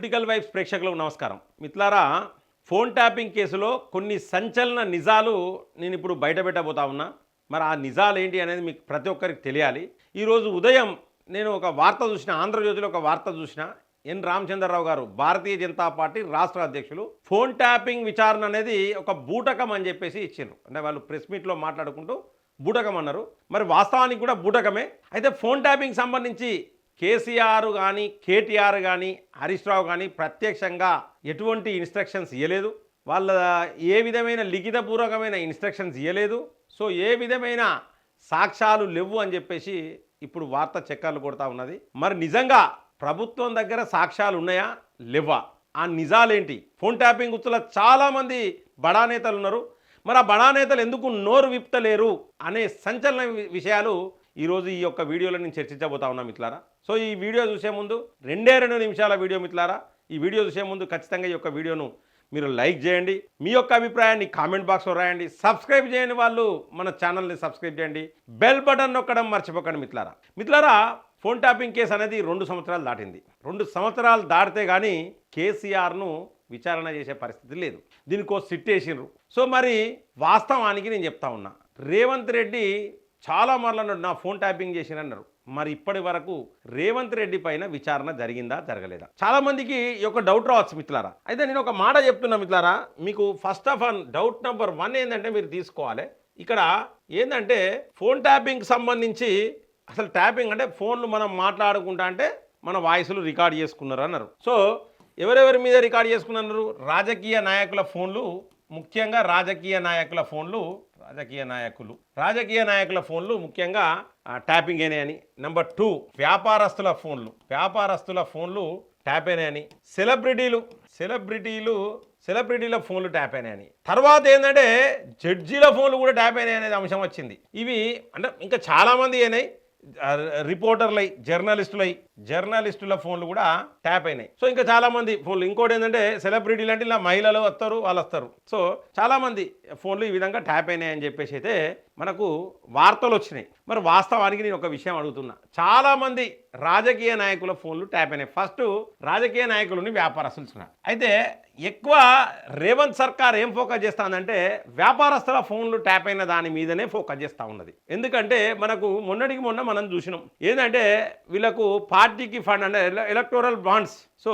Political vibes ప్రేక్షకులకు నమస్కారం. మిత్రులారా, ఫోన్ ట్యాపింగ్ కేసులో కొన్ని సంచలన నిజాలు నేను ఇప్పుడు బయటపెట్టబోతా ఉన్నా. మరి ఆ నిజాలు ఏంటి అనేది మీకు ప్రతి ఒక్కరికి తెలియాలి. ఈరోజు ఉదయం నేను ఒక వార్త చూసిన, ఆంధ్రజ్యోతిలో ఒక వార్త చూసిన. ఎన్ రామచంద్రరావు గారు, భారతీయ జనతా పార్టీ రాష్ట్ర అధ్యక్షులు, ఫోన్ ట్యాపింగ్ విచారణ అనేది ఒక బూటకం అని చెప్పేసి ఇచ్చిండ్రు. అంటే వాళ్ళు ప్రెస్ మీట్లో మాట్లాడుకుంటూ బూటకం అన్నారు. మరి వాస్తవానికి కూడా బూటకమే. అయితే ఫోన్ ట్యాపింగ్ సంబంధించి కేసీఆర్ కానీ, కేటీఆర్ కానీ, హరీష్ రావు కానీ ప్రత్యక్షంగా ఎటువంటి ఇన్స్ట్రక్షన్స్ ఇవ్వలేదు. వాళ్ళ ఏ విధమైన లిఖితపూర్వకమైన ఇన్స్ట్రక్షన్స్ ఇవ్వలేదు. సో ఏ విధమైన సాక్ష్యాలు లేవు అని చెప్పేసి ఇప్పుడు వార్త చక్కర్లు కొడతా ఉన్నది. మరి నిజంగా ప్రభుత్వం దగ్గర సాక్ష్యాలు ఉన్నాయా లేవా? ఆ నిజాలేంటి? ఫోన్ ట్యాపింగ్ గుర్తుల చాలామంది బడా నేతలు ఉన్నారు. మరి ఆ బడా నేతలు ఎందుకు నోరు విప్తలేరు అనే సంచలన విషయాలు ఈరోజు ఈ యొక్క వీడియోలో నేను చర్చించబోతా ఉన్నా మిత్రులారా. సో ఈ వీడియో చూసే ముందు 2 నిమిషాల వీడియో మిత్రులారా. ఈ వీడియో చూసే ముందు ఖచ్చితంగా ఈ యొక్క వీడియోను మీరు లైక్ చేయండి. మీ యొక్క అభిప్రాయాన్ని కామెంట్ బాక్స్లో రాయండి. సబ్స్క్రైబ్ చేయని వాళ్ళు మన ఛానల్ని సబ్స్క్రైబ్ చేయండి. బెల్ బటన్ నొక్కడం మర్చిపోకండి మిత్రులారా. మిత్రులారా, ఫోన్ ట్యాపింగ్ కేసు అనేది 2 సంవత్సరాలు దాటింది. 2 సంవత్సరాలు దాటితే కానీ కేసీఆర్ను విచారణ చేసే పరిస్థితి లేదు. దీనికో సిట్ వేసిండ్రు. సో మరి వాస్తవానికి నేను చెప్తా ఉన్నా, రేవంత్ రెడ్డి చాలా మార్లు అన్నాడు నా ఫోన్ ట్యాపింగ్ చేసినన్నారు. మరి ఇప్పటి వరకు రేవంత్ రెడ్డి పైన విచారణ జరిగిందా జరగలేదా? చాలా మందికి ఈ యొక్క డౌట్ రావచ్చు మిత్రులారా. అయితే నేను ఒక మాట చెప్తున్నా మిత్రులారా, మీకు first of all doubt number 1 ఏంటంటే మీరు తీసుకోవాలి. ఇక్కడ ఏంటంటే ఫోన్ ట్యాపింగ్ సంబంధించి అసలు ట్యాపింగ్ అంటే ఫోన్లు మనం మాట్లాడుకుంటా అంటే మన వాయిస్లు రికార్డ్ చేసుకున్నారు అన్నారు. సో ఎవరెవరి మీద రికార్డ్ చేసుకున్నారు? రాజకీయ నాయకుల ఫోన్లు, ముఖ్యంగా రాజకీయ నాయకుల ఫోన్లు ముఖ్యంగా ట్యాపింగ్ అయినాయని. నెంబర్ 2 వ్యాపారస్తుల ఫోన్లు ట్యాప్ అయినాయని. సెలబ్రిటీల ఫోన్లు ట్యాప్ అయినాయని. తర్వాత ఏంటంటే జడ్జీల ఫోన్లు కూడా ట్యాప్ అయినాయి అనేది అంశం వచ్చింది. ఇవి అంటే ఇంకా చాలామంది అయినాయి. రిపోర్టర్లై, జర్నలిస్టుల ఫోన్లు కూడా ట్యాప్ అయినాయి. సో ఇంకా చాలామంది ఫోన్లు. ఇంకోటి ఏంటంటే సెలబ్రిటీలు అంటే ఇలా మహిళలు వస్తారు, వాళ్ళు వస్తారు. సో చాలామంది ఫోన్లు ఈ విధంగా ట్యాప్ అయినాయి అని చెప్పేసి అయితే మనకు వార్తలు వచ్చినాయి. మరి వాస్తవానికి నేను ఒక విషయం అడుగుతున్నా, చాలామంది రాజకీయ నాయకుల ఫోన్లు ట్యాప్ అయినాయి. ఫస్ట్ రాజకీయ నాయకులని వ్యాపారస్తులు. అయితే ఎక్కువ రేవంత్ సర్కార్ ఏం ఫోకస్ చేస్తుందంటే వ్యాపారస్తుల ఫోన్లు ట్యాప్ అయిన దాని మీదనే ఫోకస్ చేస్తూ ఉన్నది. ఎందుకంటే మనకు మొన్నటికి మొన్న మనం చూసినాం ఏంటంటే వీళ్ళకు పార్టీకి ఫండ్ అంటే ఎలక్టోరల్ బాండ్స్. సో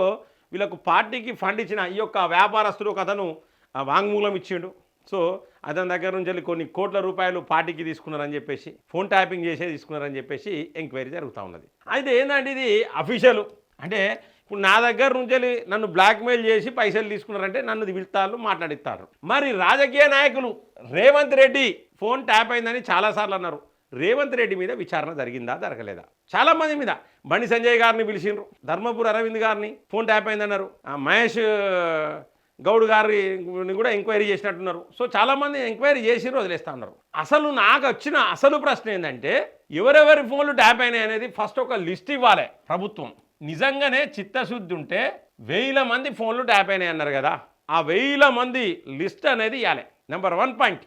వీళ్ళకు పార్టీకి ఫండ్ ఇచ్చిన ఈ యొక్క వ్యాపారస్తుడు ఒక అతను వాంగ్మూలం ఇచ్చిండు. సో అతని దగ్గర నుంచి వెళ్ళి కొన్ని కోట్ల రూపాయలు పార్టీకి తీసుకున్నారని చెప్పేసి, ఫోన్ ట్యాపింగ్ చేసే తీసుకున్నారని చెప్పేసి ఎంక్వైరీ జరుగుతూ ఉన్నది. అయితే ఏంటంటే ఇది అఫీషియల్. అంటే ఇప్పుడు నా దగ్గర నుంచి వెళ్ళి నన్ను బ్లాక్మెయిల్ చేసి పైసలు తీసుకున్నారంటే నన్ను పిలుస్తారు, మాట్లాడిస్తారు. మరి రాజకీయ నాయకులు రేవంత్ రెడ్డి ఫోన్ ట్యాప్ అయిందని చాలాసార్లు అన్నారు. రేవంత్ రెడ్డి మీద విచారణ జరిగిందా జరగలేదా? చాలామంది మీద బండి సంజయ్ గారిని పిలిచిండ్రు, ధర్మపురి అరవింద్ గారిని ఫోన్ ట్యాప్ అయిందన్నారు, మహేష్ గౌడ్ గారిని కూడా ఎంక్వైరీ చేసినట్టున్నారు. సో చాలామంది ఎంక్వైరీ చేసి వదిలేస్తా ఉన్నారు. అసలు నాకు వచ్చిన అసలు ప్రశ్న ఏంటంటే ఎవరెవరి ఫోన్లు ట్యాప్ అయినాయి అనేది ఫస్ట్ ఒక లిస్ట్ ఇవ్వాలి ప్రభుత్వం. నిజంగానే చిత్తశుద్ధి ఉంటే 1000 మంది ఫోన్లు ట్యాప్ అయినాయి అన్నారు కదా, ఆ 1000 మంది లిస్ట్ అనేది ఇవ్వాలి. Number 1 point.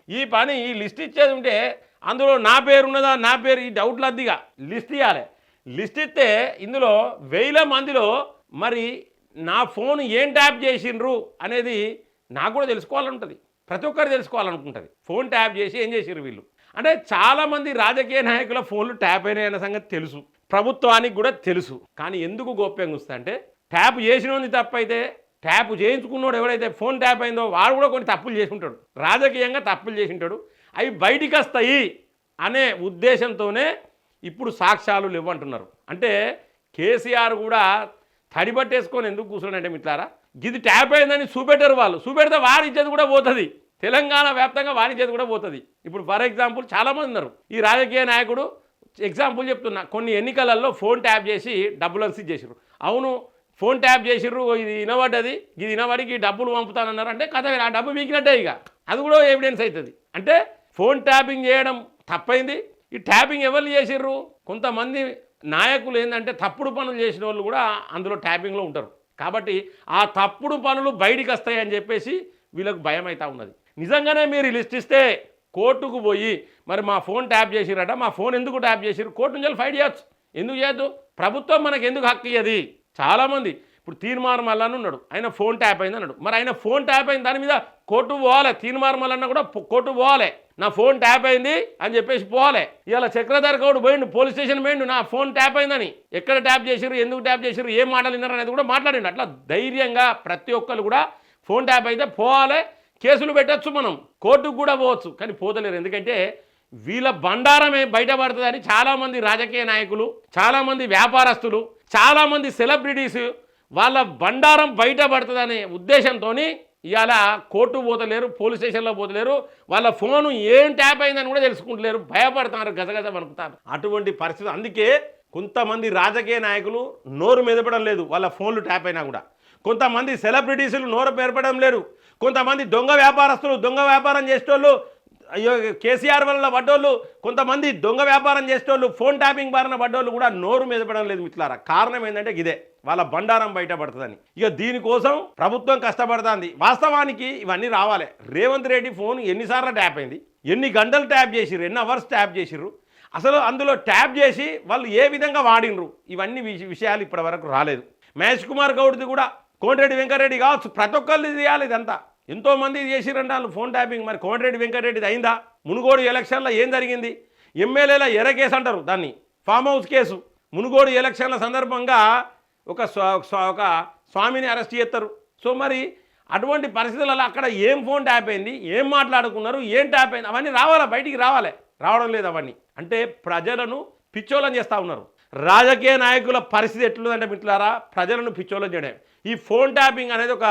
ఈ లిస్ట్ ఇచ్చేది ఉంటే అందులో నా పేరు ఉన్నదా, నా పేరు, ఈ డౌట్లు అద్దిగా లిస్ట్ ఇవ్వాలి. లిస్ట్ ఇస్తే ఇందులో 1000 మందిలో మరి నా ఫోన్ ఏం ట్యాప్ చేసిండ్రు అనేది నాకు కూడా తెలుసుకోవాలంటుంది. ప్రతి ఒక్కరు తెలుసుకోవాలనుకుంటుంది. ఫోన్ ట్యాప్ చేసి ఏం చేసిర్రు వీళ్ళు అంటే. చాలామంది రాజకీయ నాయకుల ఫోన్లు ట్యాప్ అయినాయి అన్న సంగతి తెలుసు, ప్రభుత్వానికి కూడా తెలుసు. కానీ ఎందుకు గోప్యంగా వస్తుంది అంటే ట్యాప్ చేసినోంది తప్పైతే ట్యాప్ చేయించుకున్నోడు ఎవరైతే ఫోన్ ట్యాప్ అయిందో వాడు కూడా కొన్ని తప్పులు చేసి ఉంటాడు, రాజకీయంగా తప్పులు చేసి ఉంటాడు. అవి బయటికి వస్తాయి అనే ఉద్దేశంతోనే ఇప్పుడు సాక్ష్యాలు లేవంటున్నారు. అంటే కేసీఆర్ కూడా తడిబట్టేసుకొని ఎందుకు కూర్చున్నాడంటే మిత్రులారా, ఇది ట్యాప్ అయిందని చూపెట్టారు. వాళ్ళు చూపెడితే వారి ఇచ్చేది కూడా పోతుంది, తెలంగాణ వ్యాప్తంగా వారి ఇచ్చేది కూడా పోతుంది. ఇప్పుడు ఫర్ ఎగ్జాంపుల్ చాలామంది ఉన్నారు. ఈ రాజకీయ నాయకుడు ఎగ్జాంపుల్ చెప్తున్నా, కొన్ని ఎన్నికలలో ఫోన్ ట్యాప్ చేసి డబ్బులు అన్సిట్ చేసిర్రు. అవును, ఫోన్ ట్యాప్ చేసిర్రు, ఇది వినబడ్డది, ఇది వినబడికి డబ్బులు పంపుతానన్నారు అంటే కథ, ఆ డబ్బు వీకినట్టే. ఇక అది కూడా ఎవిడెన్స్ అవుతుంది. అంటే ఫోన్ ట్యాపింగ్ చేయడం తప్పైంది. ఈ ట్యాపింగ్ ఎవరు చేసిర్రు? కొంతమంది నాయకులు ఏంటంటే తప్పుడు పనులు చేసిన వాళ్ళు కూడా అందులో ట్యాపింగ్లో ఉంటారు. కాబట్టి ఆ తప్పుడు పనులు బయటికి వస్తాయని చెప్పేసి వీళ్ళకు భయం అవుతూ ఉన్నది. నిజంగానే మీరు లిస్ట్ ఇస్తే కోర్టుకు పోయి మరి మా ఫోన్ ట్యాప్ చేసిరట, మా ఫోన్ ఎందుకు ట్యాప్ చేసిరు, కోర్టు నుంచి ఫైట్ చేయొచ్చు. ఎందుకు చేయొద్దు? ప్రభుత్వం మనకు ఎందుకు హక్కు ఇయ్యది? చాలామంది ఇప్పుడు తీన్మార్ మల్లన్న ఉన్నాడు, ఆయన ఫోన్ ట్యాప్ అయింది అన్నాడు. మరి ఆయన ఫోన్ ట్యాప్ అయింది దాని మీద కోర్టు పోవాలి. తీన్మార్ మల్లన్న కూడా కోర్టు పోవాలి, నా ఫోన్ ట్యాప్ అయింది అని చెప్పేసి పోవాలి. ఇలా చక్రధర్ గౌడ్ పోయిండు, పోలీస్ స్టేషన్ పోయిండు, నా ఫోన్ ట్యాప్ అయిందని. ఎక్కడ ట్యాప్ చేసిర్రు, ఎందుకు ట్యాప్ చేసిర్రు, ఏం మాట్లాడినారు అనేది కూడా మాట్లాడిండు. అట్లా ధైర్యంగా ప్రతి ఒక్కరు కూడా ఫోన్ ట్యాప్ అయితే పోవాలి, కేసులు పెట్టచ్చు, మనం కోర్టుకు కూడా పోవచ్చు. కానీ పోతలేరు, ఎందుకంటే వీళ్ళ బండారమే బయటపడుతుందని చాలామంది రాజకీయ నాయకులు, చాలామంది వ్యాపారస్తులు, చాలామంది సెలబ్రిటీస్ వాళ్ళ బండారం బయటపడుతుందనే ఉద్దేశంతో ఇవాళ కోర్టు పోతలేరు, పోలీస్ స్టేషన్లో పోతలేరు, వాళ్ళ ఫోను ఏం ట్యాప్ అయిందని కూడా తెలుసుకుంటలేరు, భయపడుతున్నారు, గజగజ వణుకుతారు. అటువంటి పరిస్థితి. అందుకే కొంతమంది రాజకీయ నాయకులు నోరు మెదపడం లేదు వాళ్ళ ఫోన్లు ట్యాప్ అయినా కూడా, కొంతమంది సెలబ్రిటీసులు నోరు మెదపడం లేరు, కొంతమంది దొంగ వ్యాపారస్తులు, దొంగ వ్యాపారం చేసేటోళ్ళు, అయ్యో కేసీఆర్ వల్ల పడ్డోళ్ళు, కొంతమంది దొంగ వ్యాపారం చేసేటోళ్ళు, ఫోన్ ట్యాపింగ్ బారిన పడ్డోళ్ళు కూడా నోరు మెదపడం లేదు మిత్రులారా. కారణం ఏంటంటే ఇదే, వాళ్ళ బండారం బయటపడుతుందని. ఇక దీనికోసం ప్రభుత్వం కష్టపడుతుంది. వాస్తవానికి ఇవన్నీ రావాలి. రేవంత్ రెడ్డి ఫోన్ ఎన్నిసార్లు ట్యాప్ అయింది, ఎన్ని గంటలు ట్యాప్ చేసిర్రు, ఎన్ని అవర్స్ ట్యాప్ చేసిర్రు, అసలు అందులో ట్యాప్ చేసి వాళ్ళు ఏ విధంగా వాడినరు, ఇవన్నీ విషయాలు ఇప్పటి వరకు రాలేదు. మహేష్ కుమార్ గౌడ్ది కూడా, కోమటిరెడ్డి వెంకటరెడ్డి కావచ్చు, ప్రతి ఒక్కరిది చేయాలి ఇదంతా. ఎంతోమంది చేసిరంటే వాళ్ళు ఫోన్ ట్యాపింగ్. మరి కోమటిరెడ్డి వెంకటరెడ్డిది అయిందా? మునుగోడు ఎలక్షన్లో ఏం జరిగింది? ఎమ్మెల్యేల ఎర్ర కేసు అంటారు దాన్ని, ఫామ్ హౌస్ కేసు. మునుగోడు ఎలక్షన్ల సందర్భంగా ఒక స్వామిని అరెస్ట్ చేస్తారు. సో మరి అటువంటి పరిస్థితులలో అక్కడ ఏం ఫోన్ ట్యాప్ అయింది, ఏం మాట్లాడుకున్నారు, ఏం ట్యాప్ అయింది, అవన్నీ రావాలా, బయటికి రావాలి. రావడం లేదు అవన్నీ. అంటే ప్రజలను పిచ్చోళం చేస్తూ ఉన్నారు. రాజకీయ నాయకుల పరిస్థితి ఎట్లుందంటే మిత్రులారా, ప్రజలను పిచ్చోళం చేయడం. ఈ ఫోన్ ట్యాపింగ్ అనేది ఒక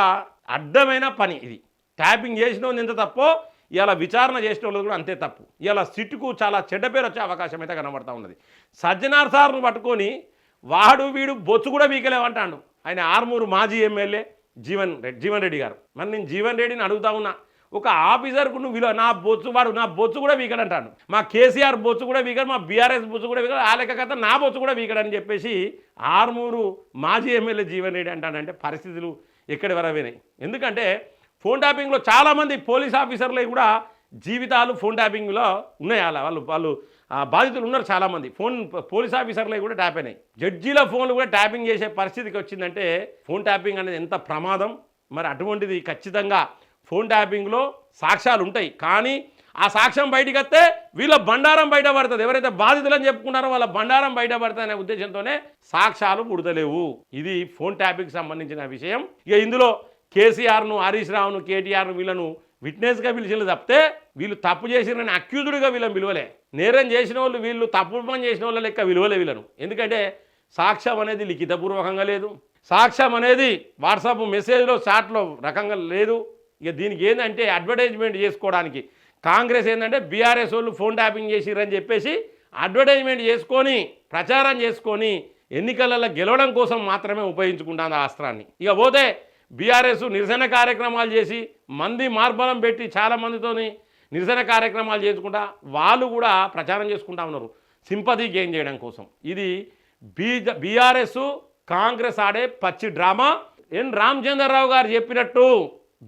అడ్డమైన పని. ఇది ట్యాపింగ్ చేసిన వాళ్ళు ఎంత తప్పో ఇలా విచారణ చేసిన వాళ్ళు కూడా అంతే తప్పు. ఇలా సిట్టుకు చాలా చెడ్డ పేరు వచ్చే అవకాశం అయితే కనబడతా ఉన్నది. సజ్జనార్ సార్ను పట్టుకొని వాడు వీడు బొచ్చు కూడా వీకలేమంటాడు. ఆయన ఆర్మూరు మాజీ ఎమ్మెల్యే జీవన్ రెడ్డి గారు. మరి నేను జీవన్ రెడ్డిని అడుగుతా ఉన్నా, ఒక ఆఫీసర్కు నువ్వు నా బొచ్చు కూడా వీకడంటాడు, మా కేసీఆర్ బొచ్చు కూడా వీకడు, మా బీఆర్ఎస్ బొచ్చు కూడా వీకడు, ఆ లెక్క కథ నా బొచ్చు కూడా వీకడని చెప్పేసి ఆర్మూరు మాజీ ఎమ్మెల్యే జీవన్ రెడ్డి అంటాడంటే పరిస్థితులు ఎక్కడి వరవేనాయి. ఎందుకంటే ఫోన్ ట్యాపింగ్లో చాలామంది పోలీస్ ఆఫీసర్లు కూడా జీవితాలు ఫోన్ ట్యాపింగ్లో ఉన్నాయి. అలా వాళ్ళు బాధితులు ఉన్నారు చాలామంది. పోలీస్ ఆఫీసర్లు కూడా ట్యాప్ అయినాయి. జడ్జీల ఫోన్లు కూడా ట్యాపింగ్ చేసే పరిస్థితికి వచ్చిందంటే ఫోన్ ట్యాపింగ్ అనేది ఎంత ప్రమాదం. మరి అటువంటిది ఖచ్చితంగా ఫోన్ ట్యాపింగ్లో సాక్ష్యాలు ఉంటాయి, కానీ ఆ సాక్ష్యం బయటికి వస్తే వీళ్ళ బండారం బయటపడుతుంది. ఎవరైతే బాధితులని చెప్పుకున్నారో వాళ్ళ బండారం బయటపడుతుంది అనే ఉద్దేశంతోనే సాక్ష్యాలు పుడతలేవు. ఇది ఫోన్ ట్యాపింగ్కి సంబంధించిన విషయం. ఇక ఇందులో కేసీఆర్ను, హరీష్ రావును, కేటీఆర్ను వీళ్ళను విట్నెస్గా పిలిచిన తప్పితే వీళ్ళు తప్పు చేసిరని అక్యూజుడ్గా వీళ్ళని విలువలే. నేరం చేసిన వాళ్ళు, వీళ్ళు తప్పు పని చేసిన వాళ్ళ లెక్క విలువలే వీళ్ళను. ఎందుకంటే సాక్ష్యం అనేది లిఖితపూర్వకంగా లేదు, సాక్ష్యం అనేది వాట్సాప్ మెసేజ్లో చాట్లో రకంగా లేదు. ఇక దీనికి ఏంటంటే అడ్వర్టైజ్మెంట్ చేసుకోవడానికి కాంగ్రెస్ ఏంటంటే బీఆర్ఎస్ వాళ్ళు ఫోన్ ట్యాపింగ్ చేసిరని చెప్పేసి అడ్వర్టైజ్మెంట్ చేసుకొని ప్రచారం చేసుకొని ఎన్నికలలో గెలవడం కోసం మాత్రమే ఉపయోగించుకుంటాను ఆ అస్త్రాన్ని. ఇక పోతే బీఆర్ఎస్ నిరసన కార్యక్రమాలు చేసి మంది మార్బలం పెట్టి చాలా మందితోని నిరసన కార్యక్రమాలు చేసుకుంటా వాళ్ళు కూడా ప్రచారం చేసుకుంటా ఉన్నారు సింపతి గెయిన్ చేయడం కోసం. ఇది బీఆర్ఎస్ కాంగ్రెస్ ఆడే పచ్చి డ్రామా. ఎన్ రామచంద్రరావు గారు చెప్పినట్టు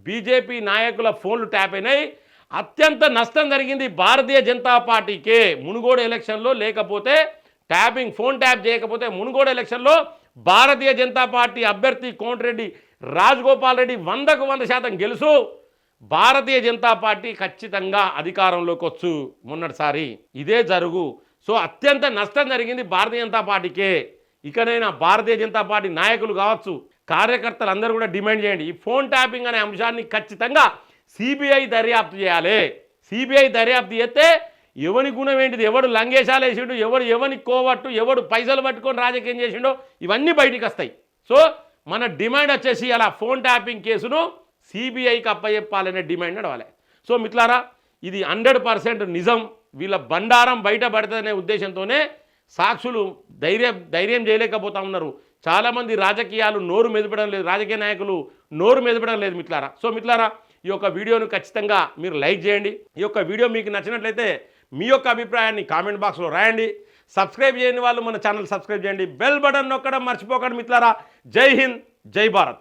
బీజేపీ నాయకుల ఫోన్లు ట్యాప్ అయినాయి. అత్యంత నష్టం జరిగింది భారతీయ జనతా పార్టీకే. మునుగోడు ఎలక్షన్లో లేకపోతే ట్యాపింగ్ ఫోన్ ట్యాప్ చేయకపోతే మునుగోడు ఎలక్షన్లో భారతీయ జనతా పార్టీ అభ్యర్థి కోమటిరెడ్డి రాజగోపాల్ రెడ్డి 100కు 100% గెలుసు. భారతీయ జనతా పార్టీ ఖచ్చితంగా అధికారంలోకి వచ్చు. మొన్నటిసారి ఇదే జరుగు. సో అత్యంత నష్టం జరిగింది భారతీయ జనతా పార్టీకే. ఇకనైనా భారతీయ జనతా పార్టీ నాయకులు కావచ్చు, కార్యకర్తలు అందరూ కూడా డిమాండ్ చేయండి, ఈ ఫోన్ ట్యాపింగ్ అనే అంశాన్ని ఖచ్చితంగా సిబిఐ దర్యాప్తు చేయాలి. సిబిఐ దర్యాప్తు చేస్తే ఎవరి గుణం ఏంటిది, ఎవడు లంగేశాలు వేసిండు, ఎవని కోవట్టు, ఎవడు పైసలు పట్టుకొని రాజకీయం చేసిండో ఇవన్నీ బయటికి వస్తాయి. సో మన డిమాండ్ వచ్చేసి అలా ఫోన్ ట్యాపింగ్ కేసును సిబిఐకి అప్పచెప్పాలనే డిమాండ్ నడవాలి. సో మిత్రులారా, ఇది 100% నిజం. వీళ్ళ బండారం బయటపడుతుందనే ఉద్దేశంతోనే సాక్షులు ధైర్యం చేయలేకపోతా ఉన్నారు. చాలామంది రాజకీయాలు నోరు మెదపడం లేదు, రాజకీయ నాయకులు నోరు మెదపడం లేదు మిత్రులారా. సో మిత్రులారా, ఈ యొక్క వీడియోను ఖచ్చితంగా మీరు లైక్ చేయండి. ఈ యొక్క వీడియో మీకు నచ్చినట్లయితే మీ యొక్క అభిప్రాయాన్ని కామెంట్ బాక్స్లో రాయండి. సబ్స్క్రైబ్ చేయని వాళ్ళు మన ఛానల్ సబ్స్క్రైబ్ చేయండి. బెల్ బటన్ నొక్కడం మర్చిపోకండి మిత్రులారా. జై హింద్, జై భారత్.